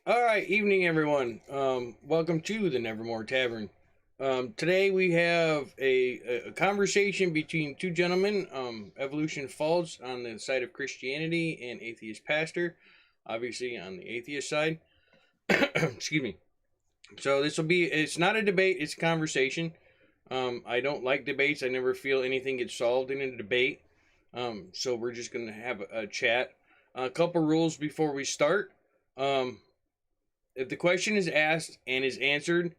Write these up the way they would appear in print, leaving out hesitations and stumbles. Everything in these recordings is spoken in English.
All right, evening, everyone. Welcome to the Nevermore Tavern. Today we have a conversation between two gentlemen. Evolution Falls on the side of Christianity and Atheist Pastor, obviously on the atheist side. Excuse me. So this will be. It's not a debate. It's a conversation. I don't like debates. I never feel anything gets solved in a debate. So we're just gonna have a chat. A couple rules before we start. Um, if the question is asked and is answered,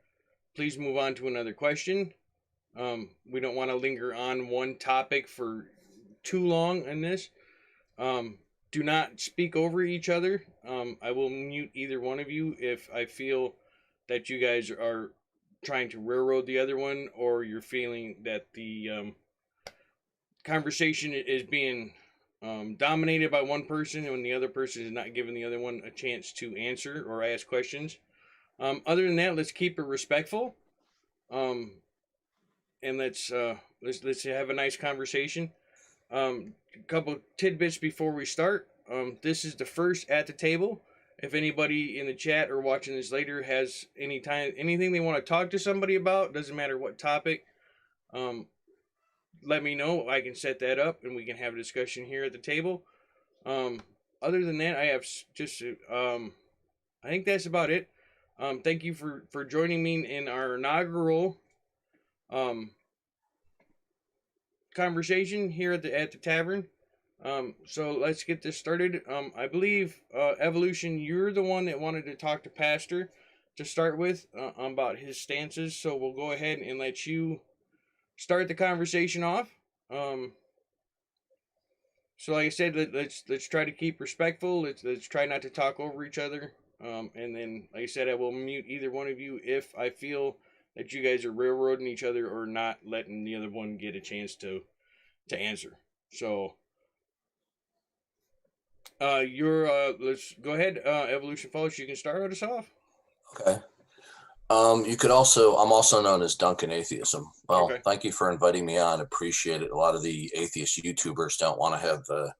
please move on to another question. We don't want to linger on one topic for too long in this. Do not speak over each other. I will mute either one of you if I feel that you guys are trying to railroad the other one, or you're feeling that the conversation is being dominated by one person and the other person is not giving the other one a chance to answer or ask questions. Other than that, let's keep it respectful. Um, and let's have a nice conversation. A couple tidbits before we start. This is the first at the table. If anybody in the chat or watching this later has anything they want to talk to somebody about, doesn't matter what topic, um, let me know. I can set that up and we can have a discussion here at the table. Um, Other than that, I have just I think that's about it. Thank you for joining me in our inaugural um, conversation here at the tavern. So let's get this started. I believe Evolution, you're the one that wanted to talk to Pastor to start with about his stances. So we'll go ahead and let you start the conversation off. Um, so like I said, let's try to keep respectful. Let's try not to talk over each other. And then, like I said, I will mute either one of you if I feel that you guys are railroading each other or not letting the other one get a chance to answer. So, you're let's go ahead, Evolution Falls. You can start us off. Okay. You could also, I'm also known as Duncan Atheism. Well, Okay. thank you for inviting me on. Appreciate it. A lot of the atheist YouTubers don't want to have the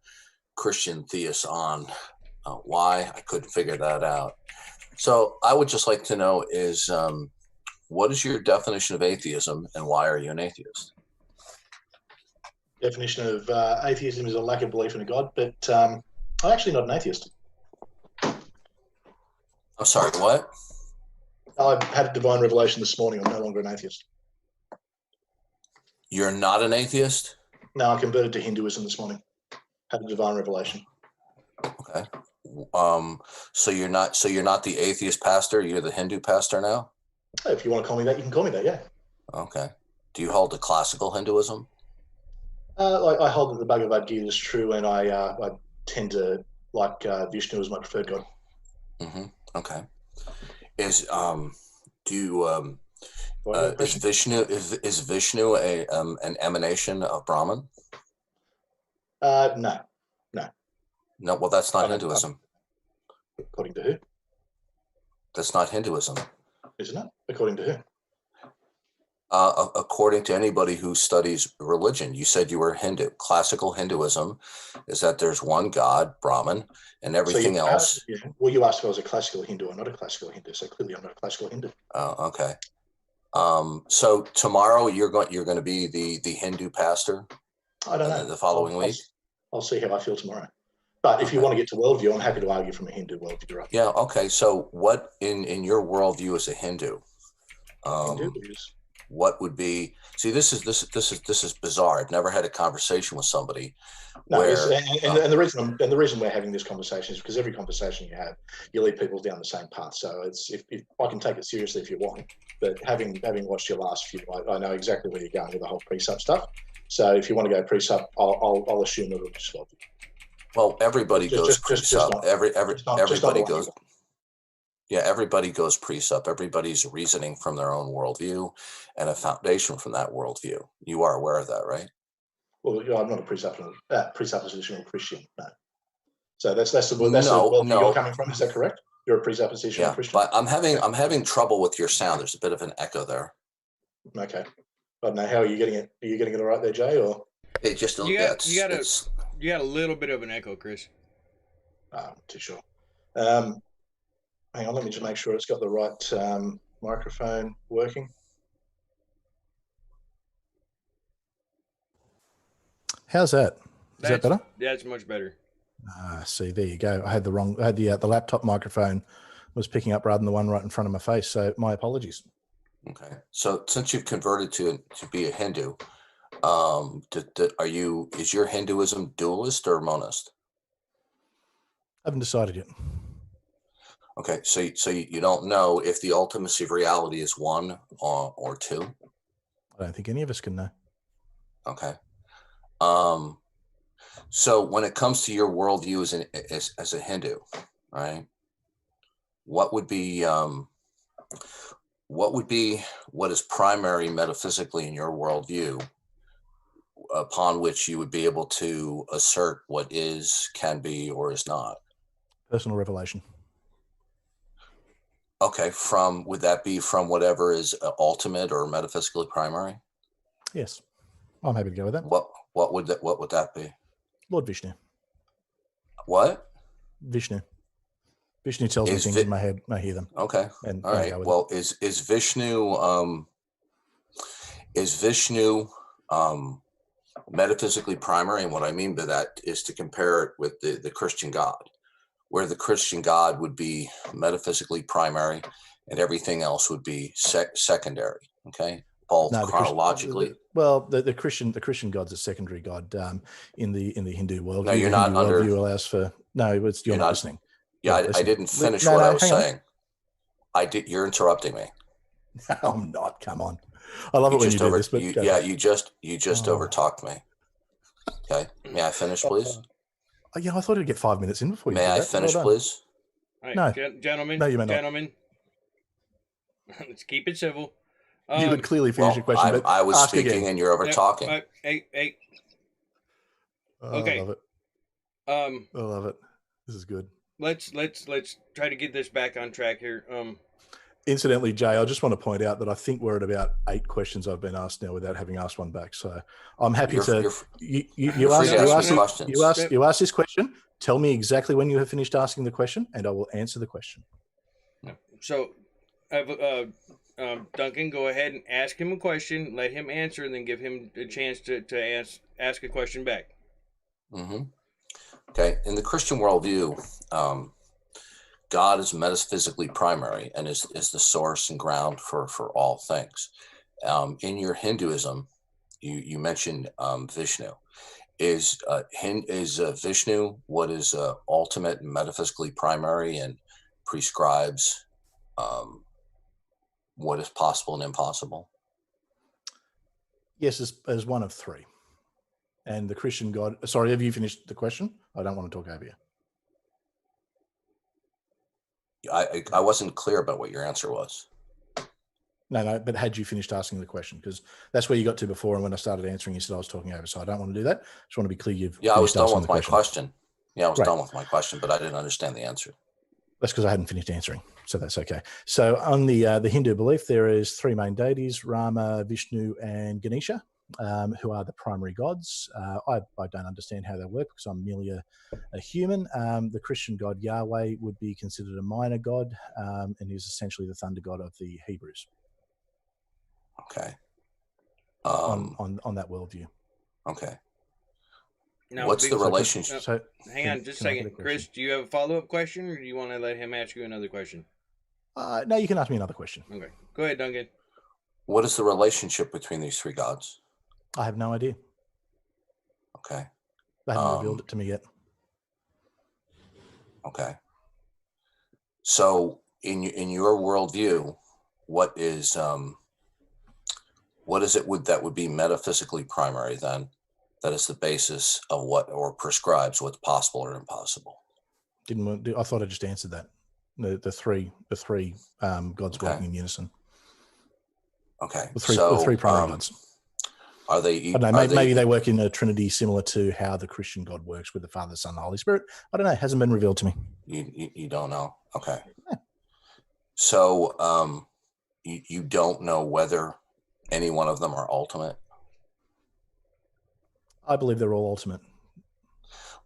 Christian theists on. Why? I couldn't figure that out. So I would just like to know is what is your definition of atheism and why are you an atheist? Definition of atheism is a lack of belief in a God, but I'm actually not an atheist. I'm sorry, what? I had a divine revelation this morning. I'm no longer an atheist. You're not an atheist? No, I converted to Hinduism this morning. Had a divine revelation. Okay. So you're not the atheist pastor, you're the Hindu pastor now? If you want to call me that, you can call me that, yeah. Okay. Do you hold to classical Hinduism? I hold that the Bhagavad Gita is true, and I tend to like Vishnu as my preferred God. Mm-hmm. Okay. Is do you is Vishnu a an emanation of Brahman? No. No, well that's not Hinduism. According to who? That's not Hinduism. Isn't it? According to who? According to anybody who studies religion, you said you were Hindu. Classical Hinduism is that there's one God, Brahman, and everything else. Yeah. Well, you asked if I was a classical Hindu or not a classical Hindu, so clearly I'm not a classical Hindu. Oh, okay. So tomorrow you're going to be the Hindu pastor. I don't know. The following week. I'll see how I feel tomorrow. But if you want to get to worldview, I'm happy to argue from a Hindu worldview. Right? Yeah. Okay. So what in your worldview as a Hindu? Hindu is. What would be? See, this is bizarre. I've never had a conversation with somebody. No, and the reason we're having this conversation is because every conversation you have, you lead people down the same path. So it's if I can take it seriously if you want, but having watched your last few, I know exactly where you're going with the whole pre-sup stuff. So if you want to go pre-sup, I'll assume that it'll just help you. Well, everybody goes pre-sup. Everybody goes. Yeah, everybody goes pre-sup. Everybody's reasoning from their own worldview and a foundation from that worldview. You are aware of that, right? Well, I'm not a presuppositional Christian, no. So that's the worldview you're coming from. Is that correct? You're a presuppositional Christian. But I'm having trouble with your sound. There's a bit of an echo there. Okay, I don't know. How are you getting it? Are you getting it all right there, Jay? Or it just you got a little bit of an echo, Chris. I'm not too sure. Hang on, let me just make sure it's got the right microphone working. How's that? Is that better? Yeah, it's much better. See, there you go. I had the laptop microphone was picking up rather than the one right in front of my face. So my apologies. Okay. So since you've converted to be a Hindu, is your Hinduism dualist or monist? I haven't decided yet. Okay. So you don't know if the ultimacy of reality is one or two? I don't think any of us can know. Okay. So when it comes to your worldview as a Hindu, right? What would be what is primary metaphysically in your worldview upon which you would be able to assert what is, can be, or is not? Personal revelation. Okay. Would that be from whatever is ultimate or metaphysically primary? Yes, I'm happy to go with that. What would that be? Lord Vishnu. What? Vishnu. Vishnu tells me things in my head. I hear them. Okay. And all right. Well, is Vishnu metaphysically primary? And what I mean by that is to compare it with the Christian God, where the Christian God would be metaphysically primary and everything else would be secondary. Okay. Both chronologically. The Christian God's a secondary God in the Hindu world. No, you're not under. Worldview allows for you're not listening. Yeah, I didn't finish what I was saying. I did. You're interrupting me. No, I'm not. Come on. I love it when you do this. But you just overtalked me. Okay. May I finish, please? Yeah, I thought I'd get 5 minutes in before you. May I finish, please? All right, no, gentlemen. No, you may not. Gentlemen, let's keep it civil. You would clearly finish your question. But I was speaking and you're over talking. Hey. Okay. I love it. I love it. This is good. Let's try to get this back on track here. Incidentally, Jay, I just want to point out that I think we're at about 8 questions I've been asked now without having asked one back. So I'm happy to. You ask this question. Tell me exactly when you have finished asking the question, and I will answer the question. So, Duncan, go ahead and ask him a question. Let him answer, and then give him a chance to ask a question back. Mm-hmm. Okay. In the Christian worldview, God is metaphysically primary and is the source and ground for all things. In your Hinduism, you mentioned Vishnu. Is Vishnu what is ultimate and metaphysically primary and prescribes what is possible and impossible? Yes, as one of 3. And the Christian God. Sorry, have you finished the question? I don't want to talk over you. I wasn't clear about what your answer was. No, but had you finished asking the question? Because that's where you got to before, and when I started answering, you said I was talking over. So I don't want to do that. Just want to be clear. I was done with my question. Yeah, I was done with my question, but I didn't understand the answer. That's because I hadn't finished answering, so that's okay. So on the Hindu belief, there is 3 main deities: Rama, Vishnu, and Ganesha, who are the primary gods. I don't understand how they work because I'm merely a human. The Christian god Yahweh would be considered a minor god, and he's essentially the thunder god of the Hebrews. Okay. On that worldview. Okay. Now, what's the relationship? Hang on just a second. Chris, do you have a follow-up question, or do you want to let him ask you another question? No, you can ask me another question. Okay. Go ahead, Duncan. What is the relationship between these 3 gods? I have no idea. Okay. They haven't revealed it to me yet. Okay. So in your worldview, what is it that would be metaphysically primary then? That is the basis of what, or prescribes what's possible or impossible. I thought I just answered that. The three gods working in unison. Okay. The three primary gods. Are they? I don't know. Maybe they work in a trinity similar to how the Christian God works with the Father, Son, and the Holy Spirit. I don't know. It hasn't been revealed to me. You don't know. Okay. Yeah. So you don't know whether any one of them are ultimate? I believe they're all ultimate.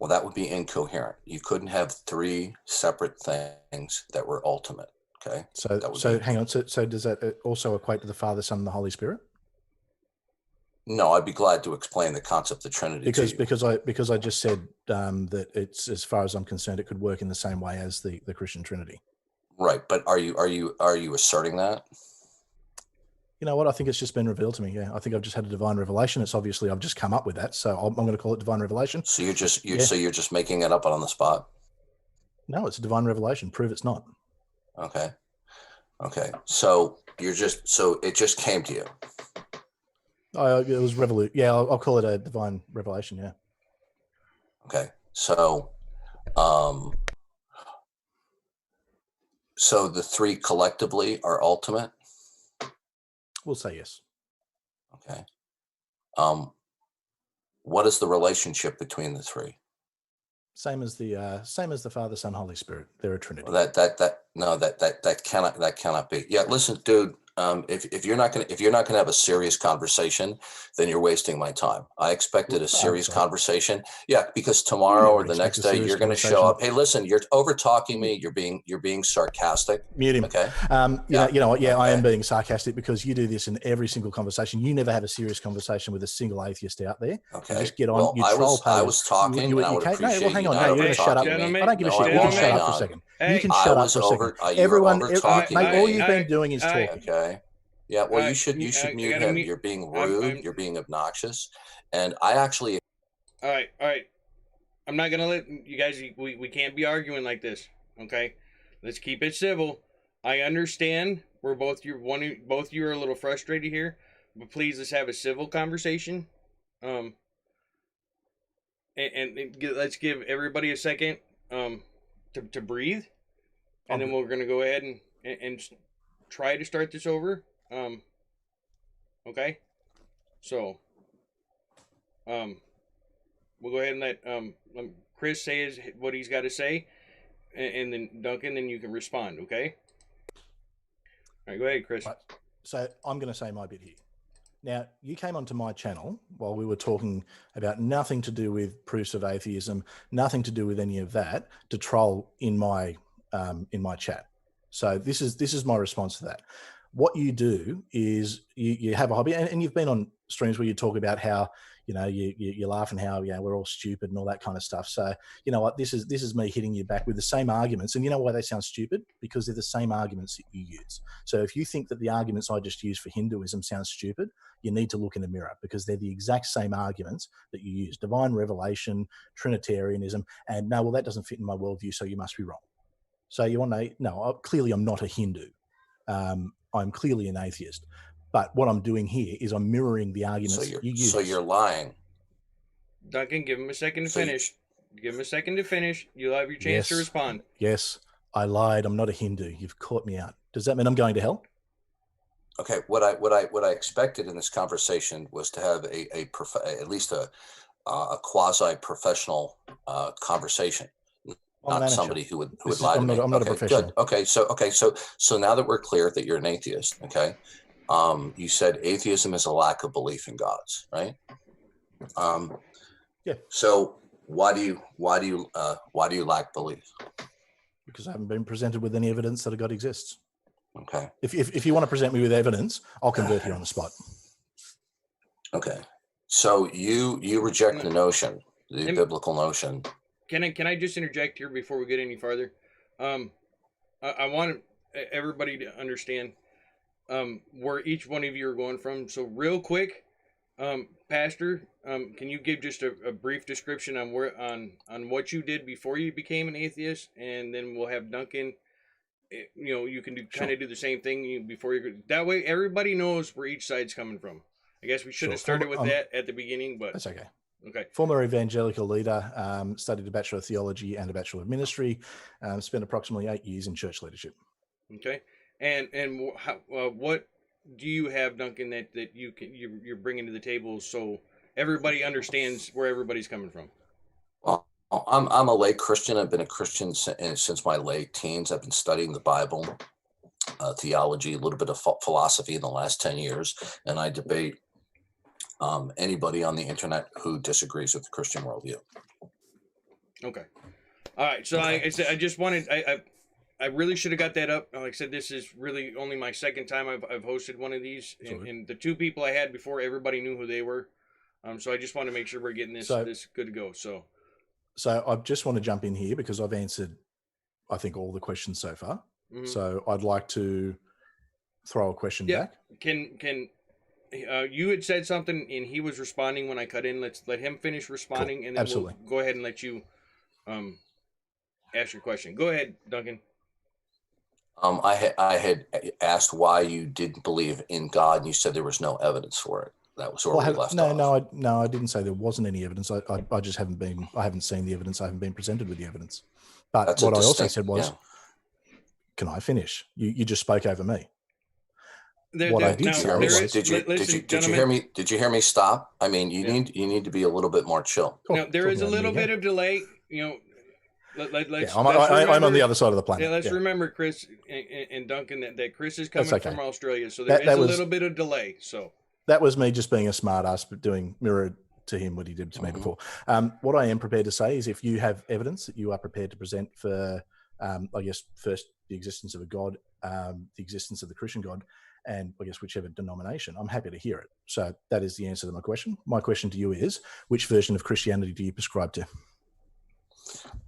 Well, that would be incoherent. You couldn't have three separate things that were ultimate. Okay. So hang on. So does that also equate to the Father, Son, and the Holy Spirit? No, I'd be glad to explain the concept of Trinity because I just said that it's, as far as I'm concerned, it could work in the same way as the Christian Trinity. Right, but are you asserting that? You know what? I think it's just been revealed to me. Yeah, I think I've just had a divine revelation. It's obviously I've just come up with that, so I'm going to call it divine revelation. So you're just making it up on the spot? No, it's a divine revelation. Prove it's not. Okay. So it just came to you. It was revolution. Yeah, I'll call it a divine revelation. Yeah. Okay. So, so the three collectively are ultimate? We'll say yes. Okay. What is the relationship between the three? Same as the Father, Son, Holy Spirit. They're a Trinity. That cannot be. Yeah, listen, dude. If you're not gonna have a serious conversation, then you're wasting my time. I expected a serious conversation. Yeah, because tomorrow or the next day you're going to show up. Hey, listen, you're over talking me. You're being sarcastic. Mute him. Okay. You know what? Yeah, okay. I am being sarcastic because you do this in every single conversation. You never have a serious conversation with a single atheist out there. Okay. You just get on. Well, you troll I was talking. No, well, hang on. No, you're going to shut up. I don't give a shit. You can shut up for a second. You can shut up for a second. Everyone, mate, all you've been doing is talking. Okay. Yeah, well, you should mute him. You're being rude. You're being obnoxious, and I actually. All right. I'm not gonna let you guys. We can't be arguing like this. Okay, let's keep it civil. I understand we're both you are a little frustrated here, but please let's have a civil conversation. And let's give everybody a second to breathe, and then we're gonna go ahead and try to start this over. Okay, so we'll go ahead and let Chris say what he's got to say, and then Duncan, then you can respond. Okay. All right, go ahead, Chris. Right. So I'm going to say my bit here. Now, you came onto my channel while we were talking about nothing to do with proofs of atheism, nothing to do with any of that, to troll in my chat. So this is my response to that. What you do is you have a hobby, and you've been on streams where you talk about how, you know, you laugh and how, you know, we're all stupid and all that kind of stuff. So, you know what, this is me hitting you back with the same arguments. And you know why they sound stupid? Because they're the same arguments that you use. So if you think that the arguments I just used for Hinduism sound stupid, you need to look in the mirror, because they're the exact same arguments that you use. Divine revelation, Trinitarianism, and no, well, that doesn't fit in my worldview, so you must be wrong. So you want to, no, clearly I'm not a Hindu. I'm clearly an atheist, but what I'm doing here is I'm mirroring the arguments you use. So you're lying. Duncan, give him a second to finish. Give him a second to finish. You'll have your chance to respond. Yes, I lied. I'm not a Hindu. You've caught me out. Does that mean I'm going to hell? Okay. What I expected in this conversation was to have at least a quasi-professional conversation. Not somebody who would lie to me. I'm not a professional. Good. So now that we're clear that you're an atheist, okay, you said atheism is a lack of belief in gods, right? Yeah. So why do you lack belief? Because I haven't been presented with any evidence that a God exists. Okay. If you want to present me with evidence, I'll convert here on the spot. Okay. So you reject the notion, the biblical notion. Can I just interject here before we get any farther? I want everybody to understand where each one of you are going from. So real quick, Pastor, can you give just a brief description on what you did before you became an atheist, and then we'll have Duncan. You know, you can kind of do the same thing before you. That way, everybody knows where each side's coming from. I guess we should have started with that at the beginning, but that's okay. Okay. Former evangelical leader, studied a Bachelor of Theology and a Bachelor of Ministry, spent approximately 8 years in church leadership. Okay. And what do you have, Duncan, that you're bringing to the table so everybody understands where everybody's coming from? Well, I'm a lay Christian. I've been a Christian since my late teens. I've been studying the Bible, theology, a little bit of philosophy in the last 10 years, and I debate anybody on the internet who disagrees with the Christian worldview. Okay. All right. So Okay. I said I just wanted I really should have got that up. Like I said, this is really only my second time I've hosted one of these, and the two people I had before, everybody knew who they were. So I just want to make sure we're getting this good to go. So I just want to jump in here because I've answered, I think, all the questions so far. Mm-hmm. So I'd like to throw a question back. Can you had said something and he was responding when I cut in. Let's let him finish responding, cool. And then we'll go ahead and let you ask your question. Go ahead, Duncan. I had asked why you didn't believe in God, and you said there was no evidence for it. That was where we left off. No, I didn't say there wasn't any evidence. I just haven't seen the evidence. I haven't been presented with the evidence. But that's what I also said was, can I finish? You just spoke over me. Did you hear me stop? I mean, you need to be a little bit more chill. Now there is a little bit of delay. I'm on the other side of the planet. Yeah, let's remember, Chris and Duncan, that Chris is coming from Australia, so there is a little bit of delay. So that was me just being a smart ass, but doing mirror to him what he did to me before. What I am prepared to say is, if you have evidence that you are prepared to present for, I guess, first the existence of a God, the existence of the Christian God, and I guess whichever denomination, I'm happy to hear it. So that is the answer to my question. My question to you is, which version of Christianity do you prescribe to?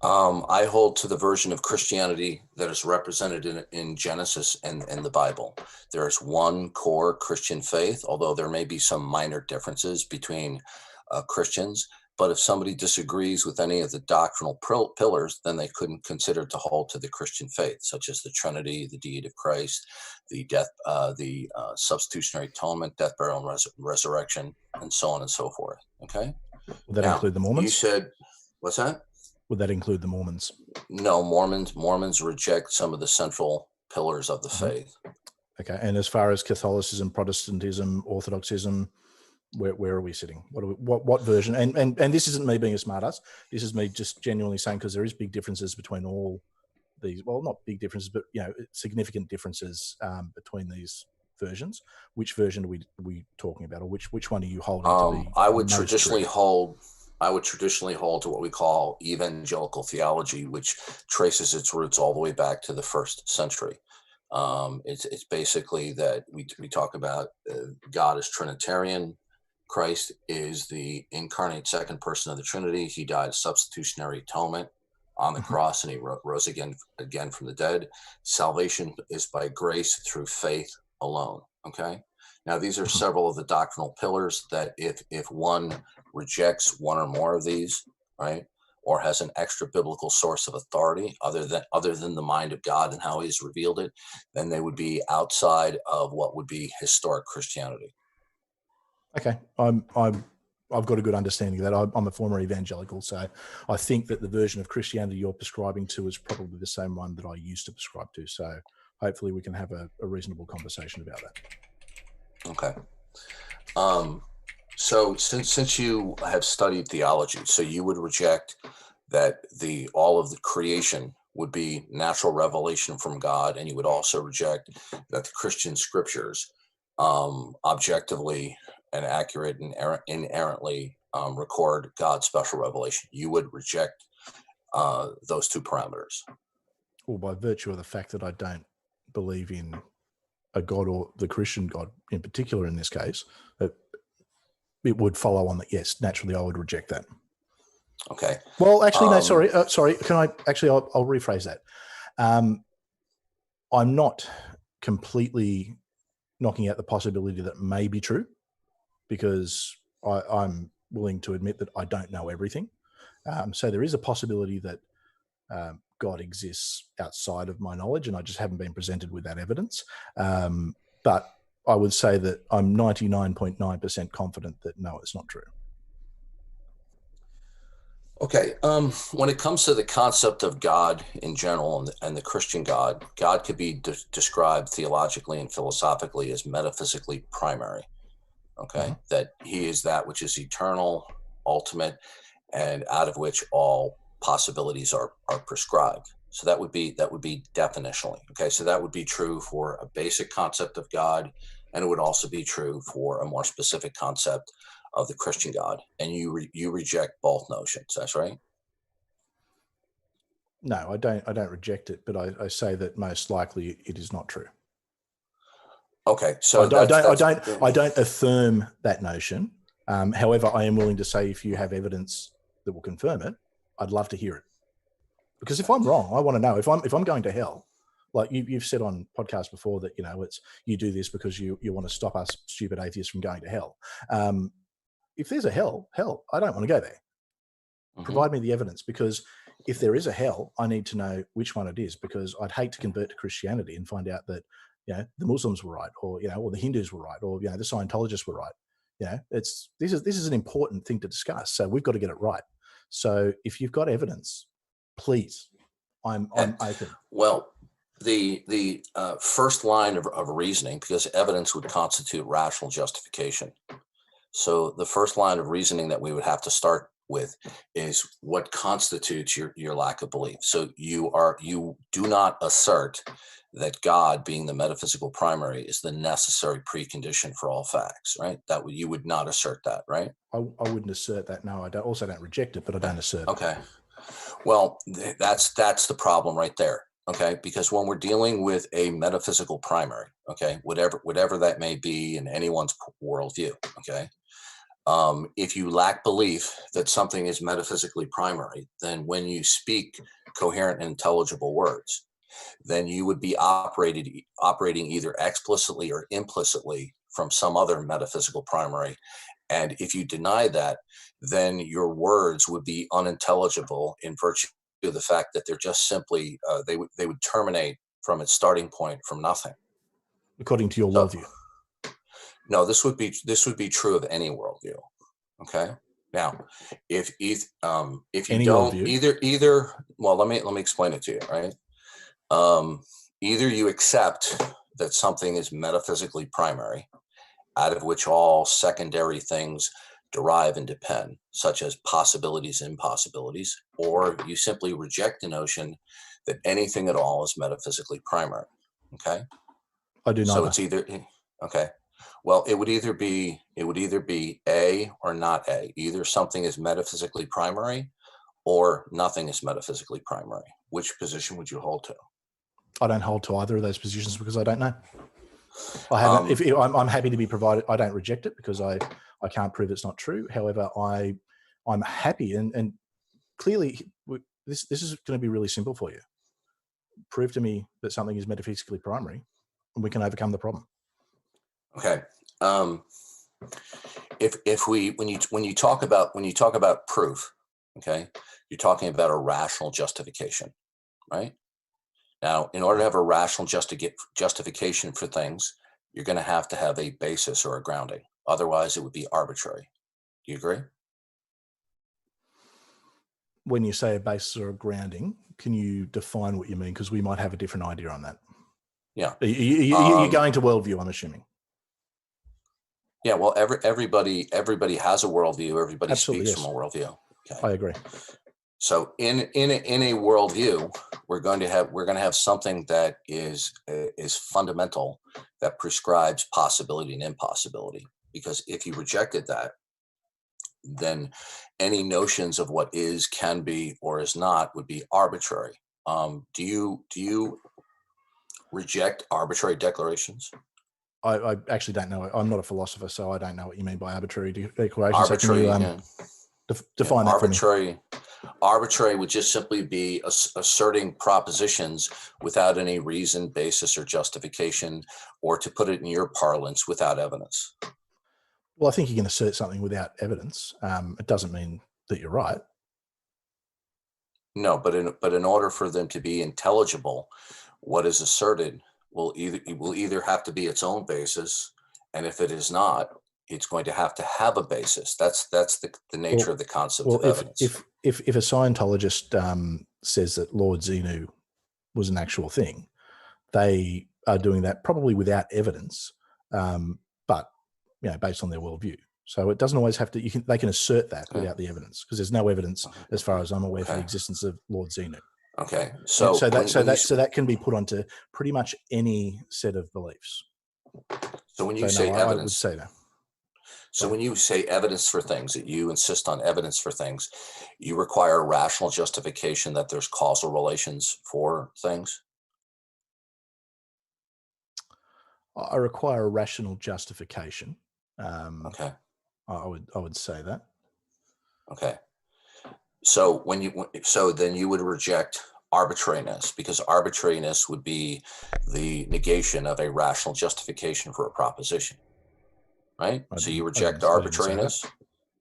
I hold to the version of Christianity that is represented in Genesis and the Bible. There is one core Christian faith, although there may be some minor differences between Christians. But if somebody disagrees with any of the doctrinal pillars, then they couldn't consider to hold to the Christian faith, such as the Trinity, the deity of Christ, the death, the substitutionary atonement, death, burial, and resurrection, and so on and so forth. Okay. Would that include the Mormons? You said, what's that? Would that include the Mormons? No, Mormons reject some of the central pillars of the faith. Okay. And as far as Catholicism, Protestantism, Orthodoxism, where are we sitting? What version? And this isn't me being a smartass. This is me just genuinely saying, because there is big differences between all these. Well, not big differences, but significant differences between these versions. Which version are we talking about, or which one are you holding to be? I would traditionally hold to what we call evangelical theology, which traces its roots all the way back to the 1st century. It's basically that we talk about God as Trinitarian. Christ is the incarnate second person of the Trinity. He died a substitutionary atonement on the cross, and he rose again from the dead. Salvation is by grace through faith alone. Okay. Now, these are several of the doctrinal pillars that if one rejects one or more of these, right, or has an extra biblical source of authority other than the mind of God and how he's revealed it, then they would be outside of what would be historic Christianity. Okay, I've got a good understanding of that. I'm a former evangelical, so I think that the version of Christianity you're prescribing to is probably the same one that I used to prescribe to. So hopefully we can have a reasonable conversation about that. Okay. So since you have studied theology, so you would reject that all of the creation would be natural revelation from God, and you would also reject that the Christian scriptures objectively and accurate and inerrantly record God's special revelation. You would reject those two parameters. Well, by virtue of the fact that I don't believe in a God, or the Christian God in particular in this case, it would follow on that, yes, naturally I would reject that. Okay. Well, actually, no, sorry. Can I actually, I'll rephrase that. I'm not completely knocking out the possibility that may be true, because I'm willing to admit that I don't know everything. So there is a possibility that God exists outside of my knowledge, and I just haven't been presented with that evidence. But I would say that I'm 99.9% confident that no, it's not true. Okay. When it comes to the concept of God in general and the Christian God, God could be described theologically and philosophically as metaphysically primary. Okay. Mm-hmm. That he is that which is eternal, ultimate, and out of which all possibilities are prescribed. So that would be definitionally. Okay. So that would be true for a basic concept of God, and it would also be true for a more specific concept of the Christian God. And you reject both notions. That's right. No, I don't. I don't reject it, but I say that most likely it is not true. Okay, so I don't affirm that notion. However, I am willing to say if you have evidence that will confirm it, I'd love to hear it. Because if I'm wrong, I want to know. If I'm going to hell, like you've said on podcasts before that it's you do this because you want to stop us stupid atheists from going to hell. If there's a hell, I don't want to go there. Mm-hmm. Provide me the evidence, because if there is a hell, I need to know which one it is, because I'd hate to convert to Christianity and find out that the Muslims were right, or or the Hindus were right, or the Scientologists were right. This is an important thing to discuss. So we've got to get it right. So if you've got evidence, please, I'm open. Well, the first line of reasoning, because evidence would constitute rational justification. So the first line of reasoning that we would have to start with is what constitutes your lack of belief. So you do not assert that God, being the metaphysical primary, is the necessary precondition for all facts, right? You would not assert that, right? I wouldn't assert that. No, I don't reject it, but I don't assert it. Okay. Well, that's the problem right there. Okay, because when we're dealing with a metaphysical primary, okay, whatever that may be in anyone's worldview, okay, if you lack belief that something is metaphysically primary, then when you speak coherent and intelligible words, then you would be operating either explicitly or implicitly from some other metaphysical primary. And if you deny that, then your words would be unintelligible in virtue of the fact that they're just simply they would terminate from its starting point from nothing. According to your worldview. No, this would be true of any worldview. Okay. Now, if you any don't worldview? either, well, let me explain it to you. Right. Either you accept that something is metaphysically primary, out of which all secondary things derive and depend, such as possibilities and impossibilities, or you simply reject the notion that anything at all is metaphysically primary. Okay. I do not. So it's either okay. Well, it would either be A or not A. Either something is metaphysically primary, or nothing is metaphysically primary. Which position would you hold to? I don't hold to either of those positions because I don't know. I haven't. I'm happy to be provided. I don't reject it because I can't prove it's not true. However, I'm happy and clearly this is going to be really simple for you. Prove to me that something is metaphysically primary, and we can overcome the problem. Okay. When you talk about proof, okay, you're talking about a rational justification, right? Now, in order to have a rational justification for things, you're going to have a basis or a grounding. Otherwise, it would be arbitrary. Do you agree? When you say a basis or a grounding, can you define what you mean? Because we might have a different idea on that. Yeah. You're going to worldview, I'm assuming. Yeah, well, everybody has a worldview. Everybody Absolutely, speaks yes. from a worldview. Okay. I agree. So in a worldview, we're going to have something that is fundamental, that prescribes possibility and impossibility. Because if you rejected that, then any notions of what is, can be, or is not would be arbitrary. Do you reject arbitrary declarations? I actually don't know. I'm not a philosopher, so I don't know what you mean by arbitrary declarations. Arbitrary, so can you, define that arbitrary, for me? Arbitrary would just simply be asserting propositions without any reason, basis, or justification, or to put it in your parlance, without evidence. Well, I think you can assert something without evidence. It doesn't mean that you're right. No, but in order for them to be intelligible, what is asserted will either have to be its own basis, and if it is not, it's going to have a basis. That's the nature of the concept of evidence. If a Scientologist says that Lord Xenu was an actual thing, they are doing that probably without evidence, but based on their worldview. So it doesn't always have to. They can assert that without the evidence, because there's no evidence, as far as I'm aware, for the existence of Lord Xenu. Okay, so that can be put onto pretty much any set of beliefs. So when you say evidence, I would say that. So when you say evidence for things, that you insist on evidence for things, you require a rational justification that there's causal relations for things. I require a rational justification. Okay. I would say that. Okay. So then you would reject arbitrariness, because arbitrariness would be the negation of a rational justification for a proposition, right? So you reject arbitrariness.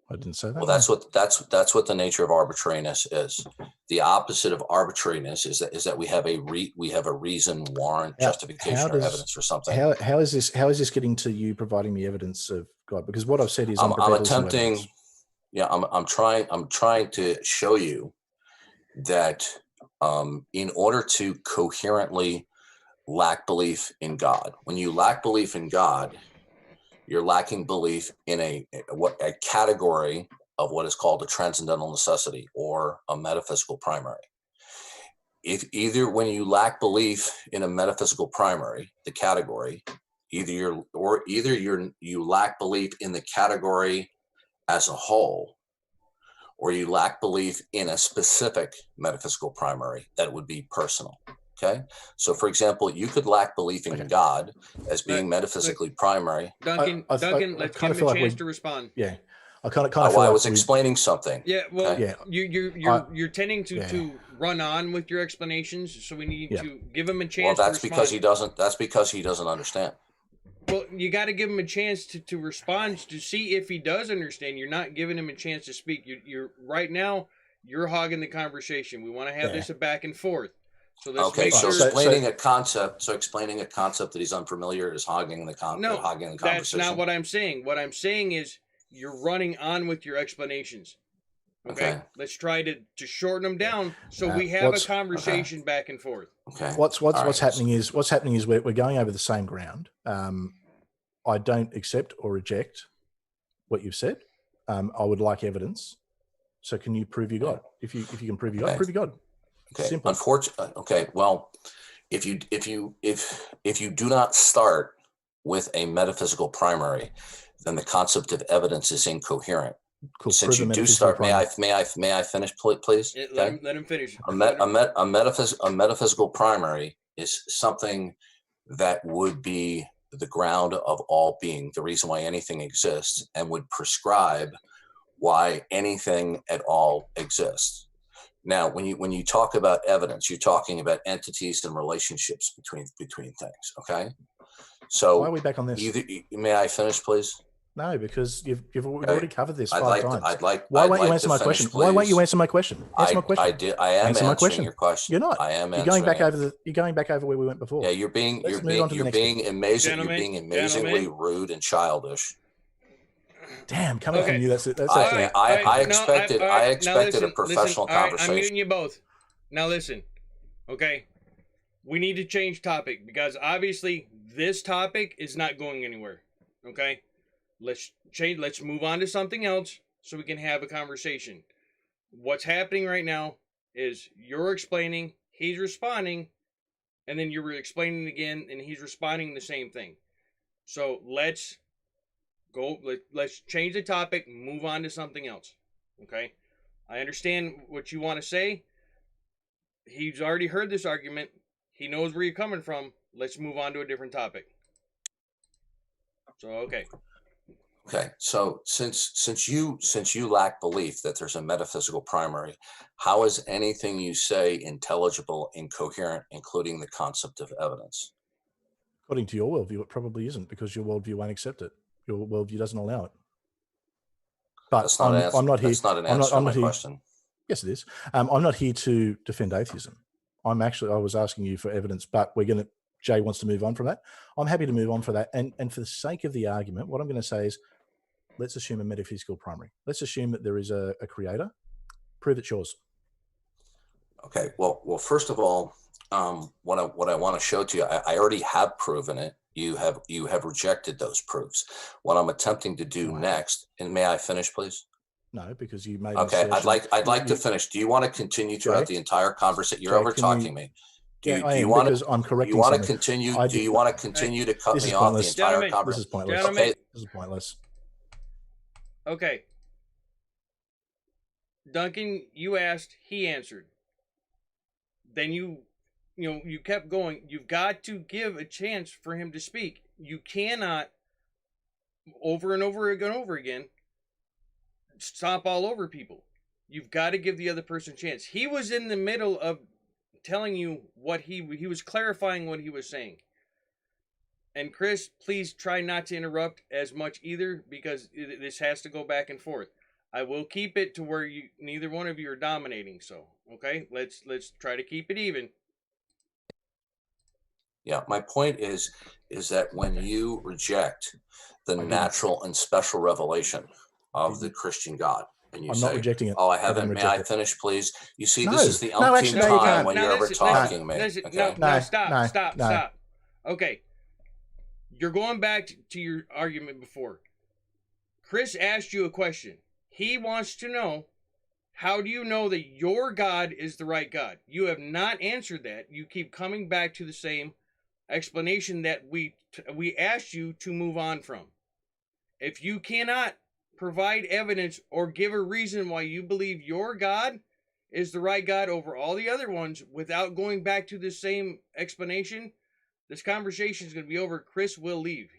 I didn't say that. Well, that's what the nature of arbitrariness is. The opposite of arbitrariness is that we have a reason, warrant, justification, or evidence for something. How is this getting to you providing me evidence of God? Because what I've said is I'm attempting. Yeah, I'm trying to show you that in order to coherently lack belief in God, when you lack belief in God, you're lacking belief in a category of what is called a transcendental necessity or a metaphysical primary. If either when you lack belief in a metaphysical primary, the category, you lack belief in the category as a whole, or you lack belief in a specific metaphysical primary that would be personal. Okay. So for example, you could lack belief in God as being metaphysically primary. Duncan, let's give him a chance to respond. Yeah. I kind of I was explaining something. Yeah, well, okay? You're tending to run on with your explanations, so we need to give him a chance. Well, that's because he doesn't understand. Well, you got to give him a chance to respond to see if he does understand. You're not giving him a chance to speak. You're right now. You're hogging the conversation. We want to have this a back and forth. So explaining a concept that he's unfamiliar is hogging the conversation. That's not what I'm saying. What I'm saying is you're running on with your explanations. Okay. Let's try to shorten them down so we have a conversation back and forth. Okay. What's happening is we're going over the same ground. I don't accept or reject what you've said. I would like evidence. So can you prove your God? If you can prove your God, prove your God. Okay. Simple. Unfortunately, okay. Well, if you do not start with a metaphysical primary, then the concept of evidence is incoherent. Cool. Since you do start, may I finish, please? Okay? Let him finish. A metaphysical primary is something that would be the ground of all being, the reason why anything exists, and would prescribe why anything at all exists. Now, when you talk about evidence, you're talking about entities and relationships between things. Okay. So why are we back on this? May I finish, please? No, because we've already covered this 5 times. Why won't you answer my question? Why won't you answer my question? Answer my question. I am answering your question. You're not. I am. You're going back over where we went before. Yeah, you're being amazingly rude and childish. Damn, coming from you, that's it. I expected a professional conversation. I'm muting you both. Now listen, okay? We need to change topic because obviously this topic is not going anywhere. Okay? Let's move on to something else so we can have a conversation. What's happening right now is you're explaining, he's responding, and then you're explaining again, and he's responding the same thing. So let's change the topic, move on to something else. Okay? I understand what you want to say. He's already heard this argument. He knows where you're coming from. Let's move on to a different topic. So, okay. Okay, so since you lack belief that there's a metaphysical primary, how is anything you say intelligible, incoherent, including the concept of evidence? According to your worldview, it probably isn't, because your worldview won't accept it. Your worldview doesn't allow it. But I'm not here. That's not an answer to my question. Yes, it is. I'm not here to defend atheism. I was asking you for evidence, but Jay wants to move on from that. I'm happy to move on for that. And for the sake of the argument, what I'm going to say is, let's assume a metaphysical primary. Let's assume that there is a creator. Prove it's yours. Okay. Well, first of all, what I want to show to you, I already have proven it. You have rejected those proofs. What I'm attempting to do next, and may I finish, please? No, because you made. Okay. I'd like to finish. Do you want to continue throughout the entire conversation? You're over talking me. Do you want to continue? Do you want to continue to cut me off the entire conversation? This is pointless. Okay. This is pointless. Okay. Duncan, you asked, he answered. Then you kept going. You've got to give a chance for him to speak. You cannot over and over again stomp all over people. You've got to give the other person a chance. He was in the middle of telling you what he was clarifying what he was saying. And Chris, please try not to interrupt as much either, because this has to go back and forth. I will keep it to where neither one of you are dominating. So, okay, let's try to keep it even. Yeah, my point is that when you reject the natural and special revelation of the Christian God, and you I'm say, not rejecting it. "Oh, I haven't. May I finish, please?" You see, this is the No, umpteenth actually, no, you time can't. when Now you're ever listen, talking, mate. listen, Okay? no, stop. Okay, you're going back to your argument before. Chris asked you a question. He wants to know, how do you know that your God is the right God? You have not answered that. You keep coming back to the same explanation that we asked you to move on from. If you cannot provide evidence or give a reason why you believe your God is the right God over all the other ones without going back to the same explanation, this conversation is going to be over. Chris will leave.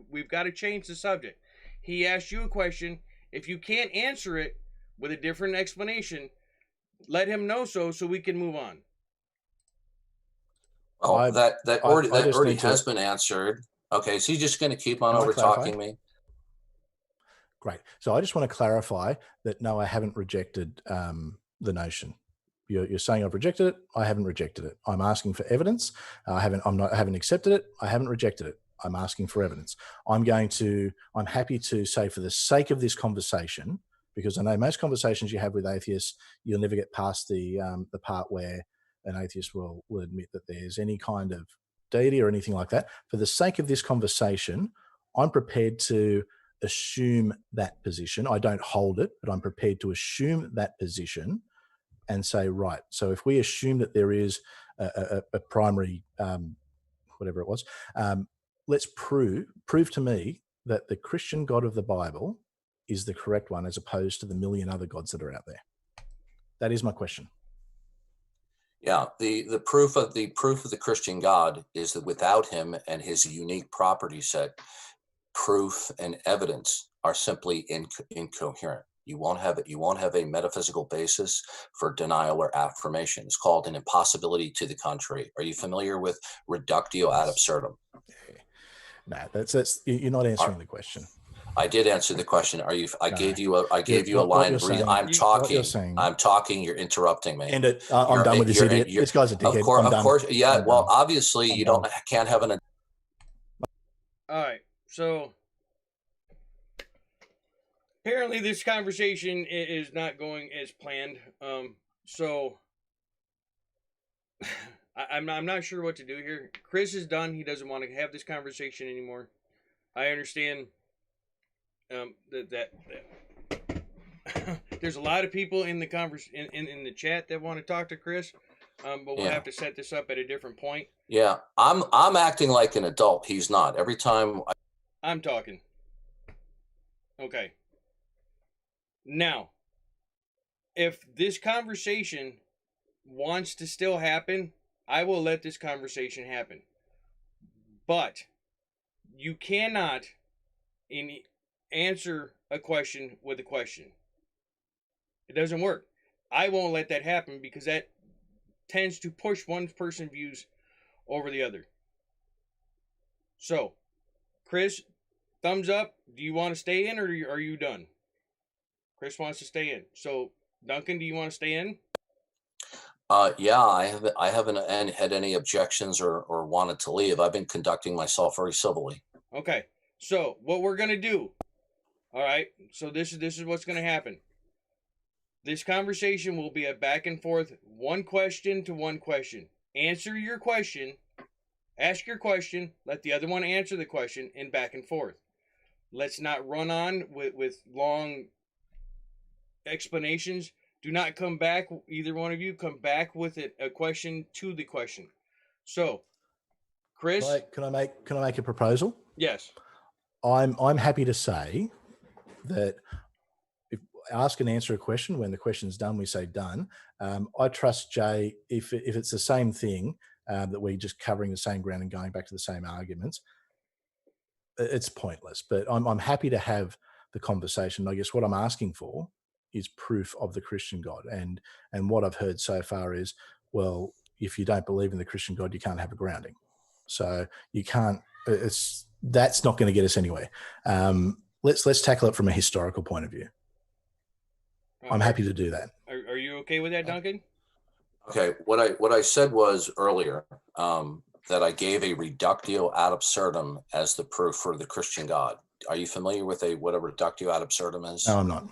We've got to change the subject. He asked you a question. If you can't answer it with a different explanation, let him know so we can move on. Oh, that already has been answered. Okay, so you're just going to keep on over talking me? Great. So I just want to clarify that no, I haven't rejected the notion. You're saying I've rejected it. I haven't rejected it. I'm asking for evidence. I haven't accepted it. I haven't rejected it. I'm asking for evidence. I'm happy to say, for the sake of this conversation, because I know most conversations you have with atheists, you'll never get past the part where an atheist will admit that there's any kind of deity or anything like that. For the sake of this conversation, I'm prepared to assume that position. I don't hold it, but I'm prepared to assume that position and say, right, so if we assume that there is a primary, whatever it was, let's prove to me that the Christian God of the Bible is the correct one, as opposed to the million other gods that are out there. That is my question. Yeah, the proof of the Christian God is that without him and his unique property set, proof and evidence are simply incoherent. You won't have a metaphysical basis for denial or affirmation. It's called an impossibility to the contrary. Are you familiar with reductio ad absurdum? No, that's you're not answering the question. I did answer the question. Are you? I gave you a line of reason. I'm talking. You're interrupting me. And I'm done with this idiot. This guy's a dickhead. Of course. Yeah. Well, obviously, you can't have an. All right. So apparently, this conversation is not going as planned. So I'm not sure what to do here. Chris is done. He doesn't want to have this conversation anymore. I understand. That there's a lot of people in the in the chat that want to talk to Chris, but we'll have to set this up at a different point. Yeah, I'm acting like an adult. He's not. Every time I'm talking. Okay. Now, if this conversation wants to still happen, I will let this conversation happen. But you cannot answer a question with a question. It doesn't work. I won't let that happen because that tends to push one person's views over the other. So, Chris, thumbs up. Do you want to stay in, or are you done? Chris wants to stay in. So, Duncan, do you want to stay in? Yeah, I haven't had any objections or wanted to leave. I've been conducting myself very civilly. Okay. So, what we're going to do, all right, so this is what's going to happen. This conversation will be a back and forth, one question to one question. Answer your question, ask your question, let the other one answer the question, and back and forth. Let's not run on with long explanations. Do not come back, either one of you, come back with a question to the question. So, Chris? Can I make a proposal? Yes. I'm happy to say that if ask and answer a question, when the question's done, we say done. I trust Jay, if it's the same thing, that we're just covering the same ground and going back to the same arguments, it's pointless. But I'm happy to have the conversation. I guess what I'm asking for is proof of the Christian God. And what I've heard so far is, well, if you don't believe in the Christian God, you can't have a grounding. So you can't, that's not going to get us anywhere. Let's tackle it from a historical point of view. I'm happy to do that. Are you okay with that, Duncan? Okay, what I said was earlier that I gave a reductio ad absurdum as the proof for the Christian God. Are you familiar with what a reductio ad absurdum is? No, I'm not.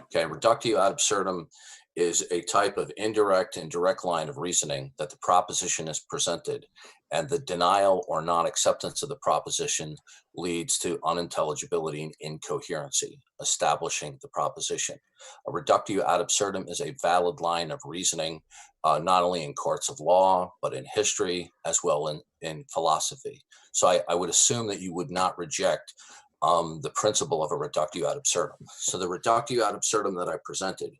Okay, reductio ad absurdum is a type of indirect and direct line of reasoning that the proposition is presented, and the denial or non-acceptance of the proposition leads to unintelligibility and incoherency, establishing the proposition. A reductio ad absurdum is a valid line of reasoning, not only in courts of law, but in history, as well in philosophy. So I would assume that you would not reject the principle of a reductio ad absurdum. So the reductio ad absurdum that I presented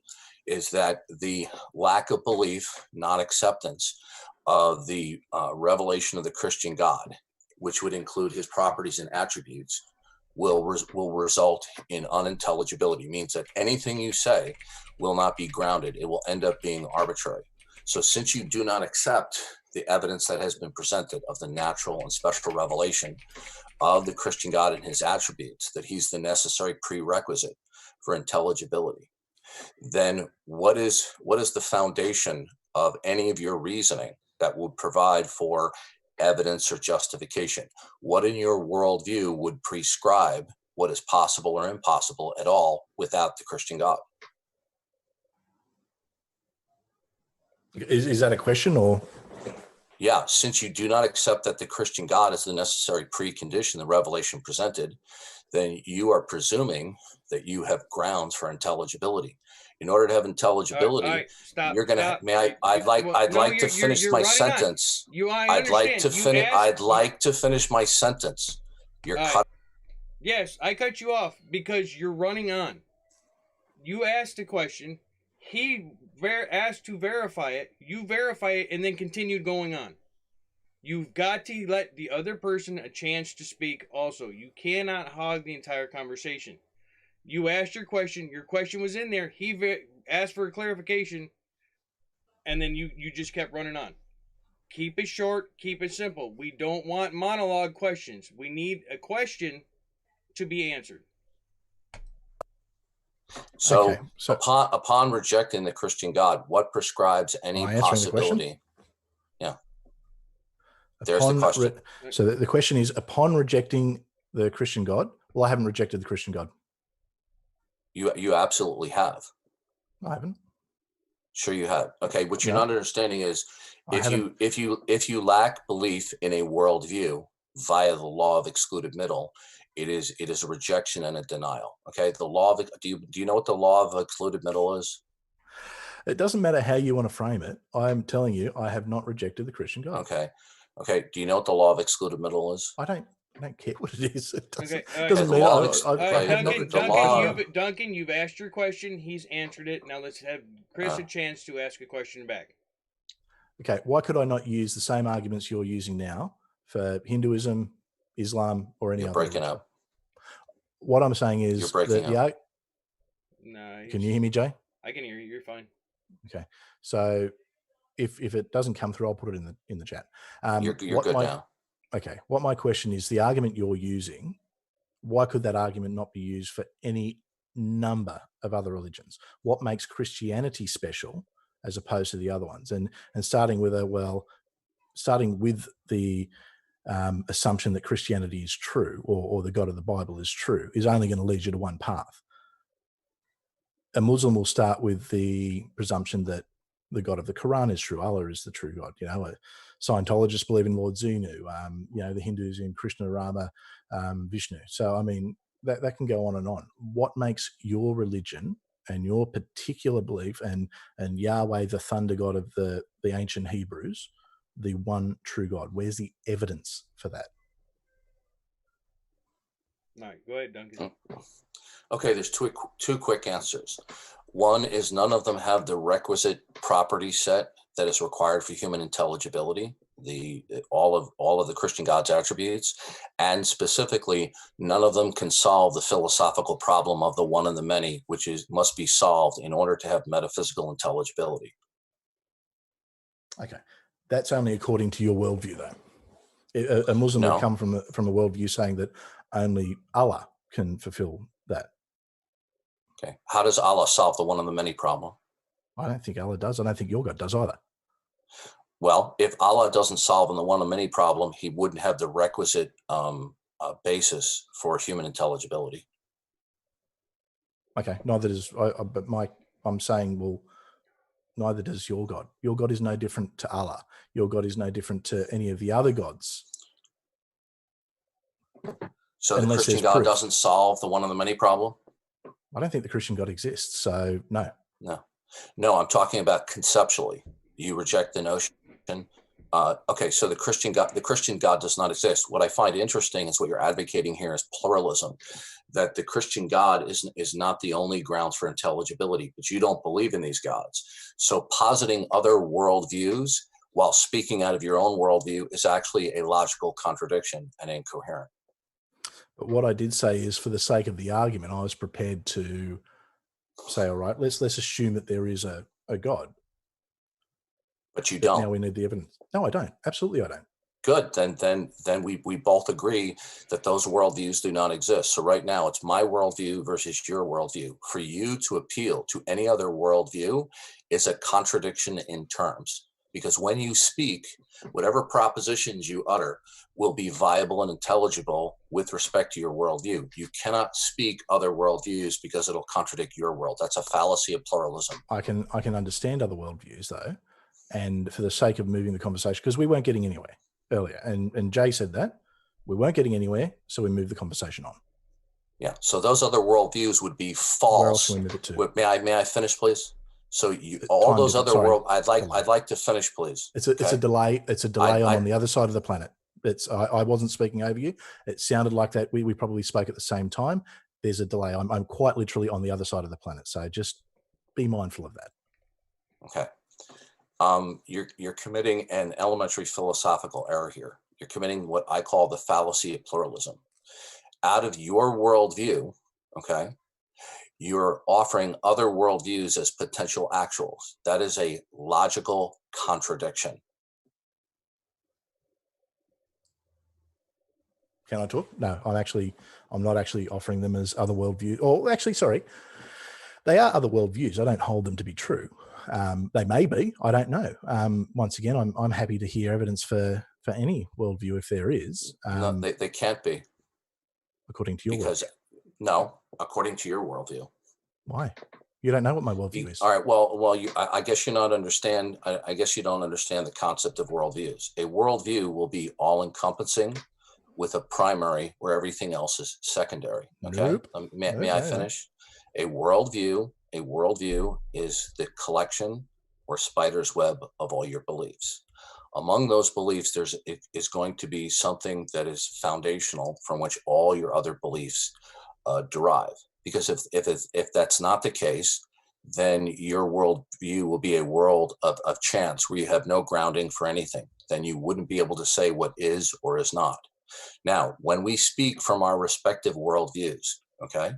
is that the lack of belief, not acceptance of the revelation of the Christian God, which would include his properties and attributes, will result in unintelligibility. It means that anything you say will not be grounded. It will end up being arbitrary. So since you do not accept the evidence that has been presented of the natural and special revelation of the Christian God and his attributes, that he's the necessary prerequisite for intelligibility, then what is the foundation of any of your reasoning that would provide for evidence or justification? What in your worldview would prescribe what is possible or impossible at all without the Christian God? Is that a question or? Yeah, since you do not accept that the Christian God is the necessary precondition, the revelation presented, then you are presuming that you have grounds for intelligibility. In order to have intelligibility, All right, stop. you're going to. May I? I'd like to finish my sentence. I'd like to finish. I'd like to finish my sentence. You're cut. Yes, I cut you off because you're running on. You asked a question. He asked to verify it. You verify it and then continued going on. You've got to let the other person a chance to speak also. You cannot hog the entire conversation. You asked your question. Your question was in there. He asked for a clarification, and then you just kept running on. Keep it short. Keep it simple. We don't want monologue questions. We need a question to be answered. So upon rejecting the Christian God, what prescribes any possibility? Yeah. There's the question. So the question is, upon rejecting the Christian God, well, I haven't rejected the Christian God. You absolutely have. I haven't. Sure you have. Okay, what you're not understanding is if you lack belief in a worldview via the law of excluded middle, it is a rejection and a denial. Okay, the law of do you know what the law of excluded middle is? It doesn't matter how you want to frame it. I'm telling you, I have not rejected the Christian God. Okay. Do you know what the law of excluded middle is? I don't care what it is. It doesn't mean Duncan, you've asked your question. He's answered it. Now let's have Chris a chance to ask a question back. Okay. Why could I not use the same arguments you're using now for Hinduism, Islam, or any other? You're breaking up. What I'm saying is you're breaking up. No. Can you hear me, Jay? I can hear you. You're fine. Okay. So if it doesn't come through, I'll put it in the chat. You're good now. Okay. What my question is, the argument you're using, why could that argument not be used for any number of other religions? What makes Christianity special as opposed to the other ones? And starting with the assumption that Christianity is true or the God of the Bible is true is only going to lead you to one path. A Muslim will start with the presumption that the God of the Quran is true. Allah is the true God. Scientologists believe in Lord Zenu. The Hindus in Krishna, Rama, Vishnu. So, I mean, that can go on and on. What makes your religion and your particular belief and Yahweh, the thunder God of the ancient Hebrews, the one true God? Where's the evidence for that? All right, go ahead, Duncan. Okay, there's two quick answers. One is none of them have the requisite property set that is required for human intelligibility, all of the Christian God's attributes, and specifically, none of them can solve the philosophical problem of the one and the many, which must be solved in order to have metaphysical intelligibility. Okay, that's only according to your worldview, though. A Muslim would come from a worldview saying that only Allah can fulfill that. Okay, how does Allah solve the one and the many problem? I don't think Allah does. I don't think your God does either. Well, if Allah doesn't solve the one and many problem, he wouldn't have the requisite basis for human intelligibility. Okay, neither does but I'm saying, well, neither does your God. Your God is no different to Allah. Your God is no different to any of the other gods. So the Christian God doesn't solve the one and the many problem? I don't think the Christian God exists, so no. No, I'm talking about conceptually. You reject the notion. Okay, so the Christian God does not exist. What I find interesting is what you're advocating here is pluralism, that the Christian God is not the only grounds for intelligibility, but you don't believe in these gods. So positing other worldviews while speaking out of your own worldview is actually a logical contradiction and incoherent. But what I did say is, for the sake of the argument, I was prepared to say, all right, let's assume that there is a God. But you don't. Now we need the evidence. No, I don't. Absolutely, I don't. Good. Then we both agree that those worldviews do not exist. So right now it's my worldview versus your worldview. For you to appeal to any other worldview is a contradiction in terms, because when you speak, whatever propositions you utter will be viable and intelligible with respect to your worldview. You cannot speak other worldviews because it'll contradict your world. That's a fallacy of pluralism. I can understand other worldviews, though, and for the sake of moving the conversation, because we weren't getting anywhere earlier, and Jay said that we weren't getting anywhere, so we moved the conversation on. Yeah. So those other worldviews would be false. Where else can we move it to? May I finish, please? So all those other world, I'd like to finish, please. It's a delay. It's a delay on the other side of the planet. I wasn't speaking over you. It sounded like that we probably spoke at the same time. There's a delay. I'm quite literally on the other side of the planet. So just be mindful of that. Okay. You're committing an elementary philosophical error here. You're committing what I call the fallacy of pluralism. Out of your worldview, okay, you're offering other worldviews as potential actuals. That is a logical contradiction. Can I talk? No, I'm not actually offering them as other worldviews. Or actually, sorry, they are other worldviews. I don't hold them to be true. They may be. I don't know. Once again, I'm happy to hear evidence for any worldview if there is. No, they can't be. According to your worldview. No, according to your worldview. Why? You don't know what my worldview is. All right. Well, I guess you don't understand. I guess you don't understand the concept of worldviews. A worldview will be all-encompassing, with a primary where everything else is secondary. Okay. Nope. May I finish? A worldview is the collection or spider's web of all your beliefs. Among those beliefs, it is going to be something that is foundational from which all your other beliefs derive. Because if that's not the case, then your worldview will be a world of chance where you have no grounding for anything. Then you wouldn't be able to say what is or is not. Now, when we speak from our respective worldviews, okay,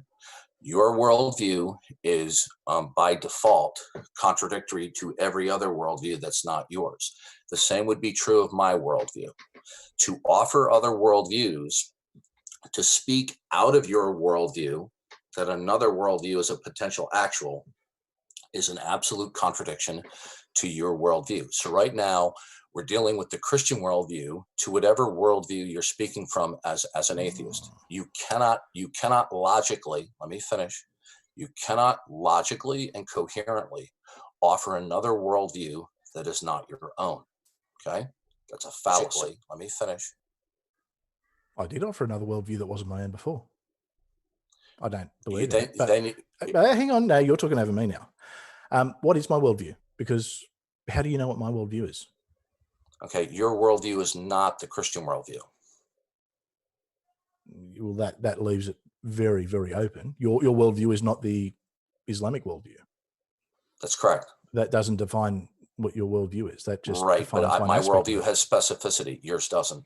your worldview is by default contradictory to every other worldview that's not yours. The same would be true of my worldview. To offer other worldviews, to speak out of your worldview that another worldview is a potential actual, is an absolute contradiction to your worldview. So right now, we're dealing with the Christian worldview to whatever worldview you're speaking from as an atheist. You cannot logically, let me finish, you cannot logically and coherently offer another worldview that is not your own, okay? That's a fallacy. Let me finish. I did offer another worldview that wasn't my own before. I don't believe it. Hang on, no, you're talking over me now. What is my worldview? Because how do you know what my worldview is? Okay, your worldview is not the Christian worldview. well, that leaves it very, very open. Your worldview is not the Islamic worldview. That's correct. That doesn't define what your worldview is. That just Right, defines but one my aspect of worldview it. has specificity. Yours doesn't.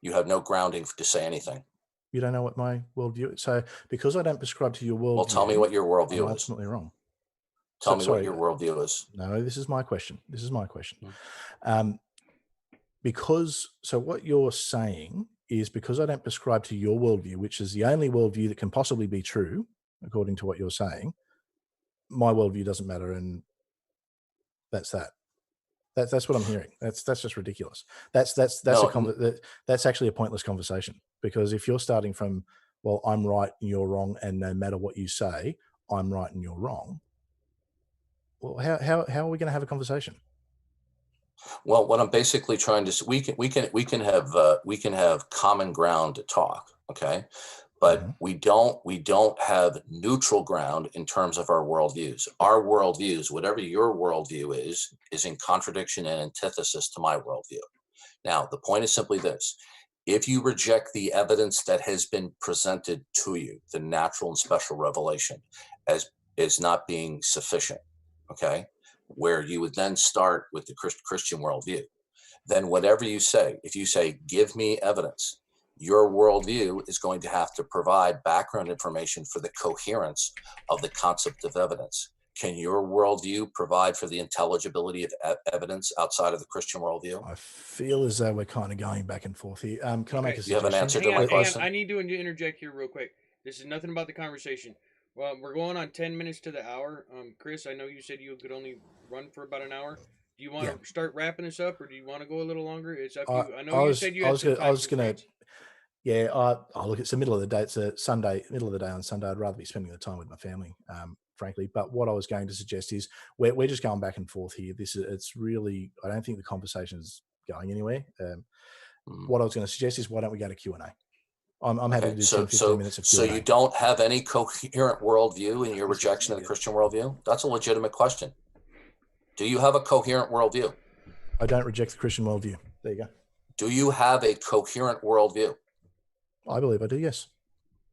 You have no grounding to say anything. You don't know what my worldview is. So because I don't prescribe to your worldview, Well, tell me what your I'm worldview is. ultimately wrong. Tell me sorry. what your worldview is. No, this is my question. Because what you're saying is, because I don't prescribe to your worldview, which is the only worldview that can possibly be true, according to what you're saying, my worldview doesn't matter, and that's that. That's what I'm hearing. That's just ridiculous. That's actually a pointless conversation, because if you're starting from, well, I'm right and you're wrong, and no matter what you say, I'm right and you're wrong. Well, how are we going to have a conversation? Well, what I'm basically trying to we can have common ground to talk, okay? But we don't have neutral ground in terms of our worldviews. Our worldviews, whatever your worldview is in contradiction and antithesis to my worldview. Now, the point is simply this: if you reject the evidence that has been presented to you, the natural and special revelation, as not being sufficient, okay, where you would then start with the Christian worldview, then whatever you say, if you say, give me evidence, your worldview is going to have to provide background information for the coherence of the concept of evidence. Can your worldview provide for the intelligibility of evidence outside of the Christian worldview? I feel as though we're kind of going back and forth here. Can I make a suggestion? You have an answer to my question? I need to interject here real quick. This is nothing about the conversation. Well, we're going on 10 minutes to the hour. Chris, I know you said you could only run for about an hour. Do you want to start wrapping this up, or do you want to go a little longer? It's up to you. I know you said you had some time constraints. Look, it's the middle of the day. It's a Sunday, middle of the day on Sunday. I'd rather be spending the time with my family, frankly. But what I was going to suggest is we're just going back and forth here. It's really, I don't think the conversation is going anywhere. What I was going to suggest is, why don't we go to Q&A? I'm happy to do 10, 15 minutes of Q&A. So you don't have any coherent worldview in your rejection of the Christian worldview? That's a legitimate question. Do you have a coherent worldview? I don't reject the Christian worldview. There you go. Do you have a coherent worldview? I believe I do, yes.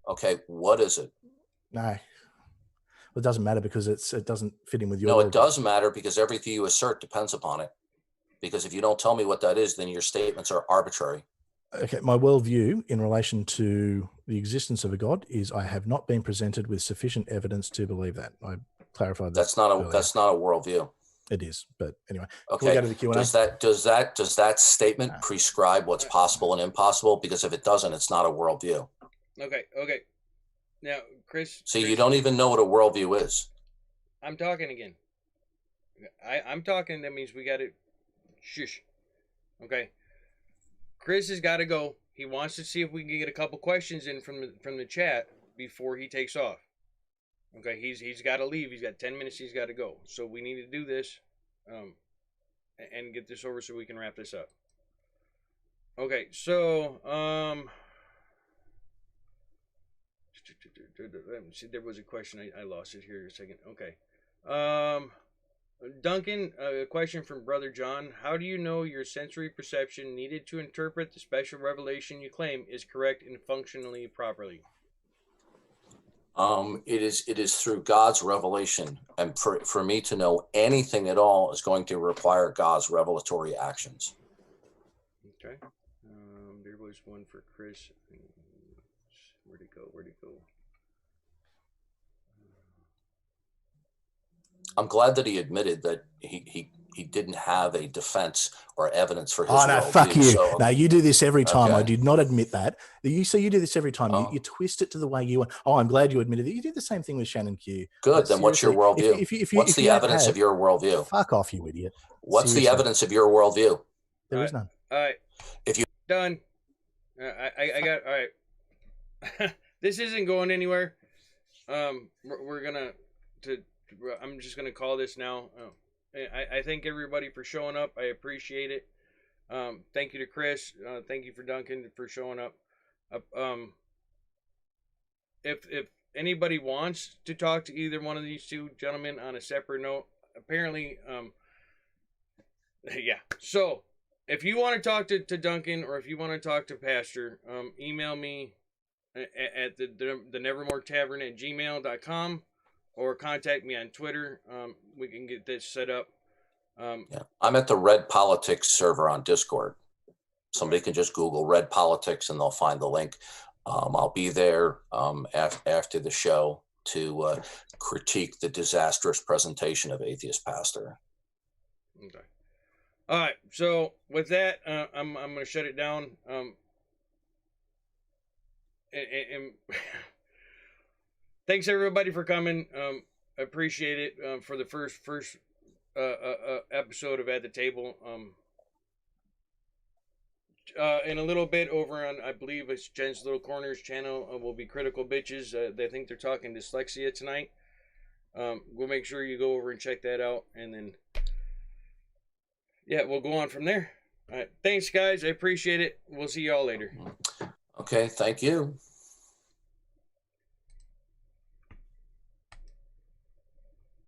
Okay, what is it? No. Well, it doesn't matter, because it doesn't fit in with your No, worldview. it does matter, because everything you assert depends upon it. Because if you don't tell me what that is, then your statements are arbitrary. Okay, my worldview in relation to the existence of a God is, I have not been presented with sufficient evidence to believe that. I clarified that. That's not a worldview. It is, but anyway. Okay. We go to the Q&A? Does that statement prescribe what's possible and impossible? Because if it doesn't, it's not a worldview. Okay. Now, Chris. You don't even know what a worldview is. I'm talking again. I'm talking. That means we got to shush. Okay. Chris has got to go. He wants to see if we can get a couple questions in from the chat before he takes off. Okay, he's got to leave. He's got 10 minutes. He's got to go. So we need to do this, and get this over so we can wrap this up. Okay, so see, there was a question. I lost it here in a second. Okay, Duncan, a question from Brother John. How do you know your sensory perception needed to interpret the special revelation you claim is correct and functionally properly? It is through God's revelation, and for me to know anything at all is going to require God's revelatory actions. Okay. There was one for Chris. Where'd it go? I'm glad that he admitted that he didn't have a defense or evidence for his Oh, no, worldview. fuck you. So, no, you do this every time. Okay. I did not admit that. You do this every time. Oh. You twist it to the way you want. Oh, I'm glad you admitted it. You did the same thing with Shannon Q. Good. Then what's your worldview? What's the evidence of your worldview? Fuck off, you idiot. What's the evidence of your worldview? There is none. All right. If you done. I got all right. This isn't going anywhere. We're gonna I'm just gonna call this now. I thank everybody for showing up. I appreciate it. Thank you to Chris. Thank you for Duncan for showing up. If anybody wants to talk to either one of these two gentlemen on a separate note, apparently, yeah. So if you want to talk to Duncan, or if you want to talk to Pastor, email me at the Nevermore Tavern at gmail.com, or contact me on Twitter. We can get this set up. Yeah, I'm at the Red Politics server on Discord. Somebody can just Google Red Politics and they'll find the link. I'll be there after the show to critique the disastrous presentation of Atheist Pastor. Okay. All right. So with that, I'm going to shut it down. And thanks everybody for coming. I appreciate it for the first episode of At the Table. In a little bit over on, I believe it's Jen's Little Corners channel, will be Critical Bitches. They think they're talking dyslexia tonight. We'll make sure you go over and check that out, and then yeah, we'll go on from there. All right, thanks guys, I appreciate it. We'll see y'all later. Okay, thank you.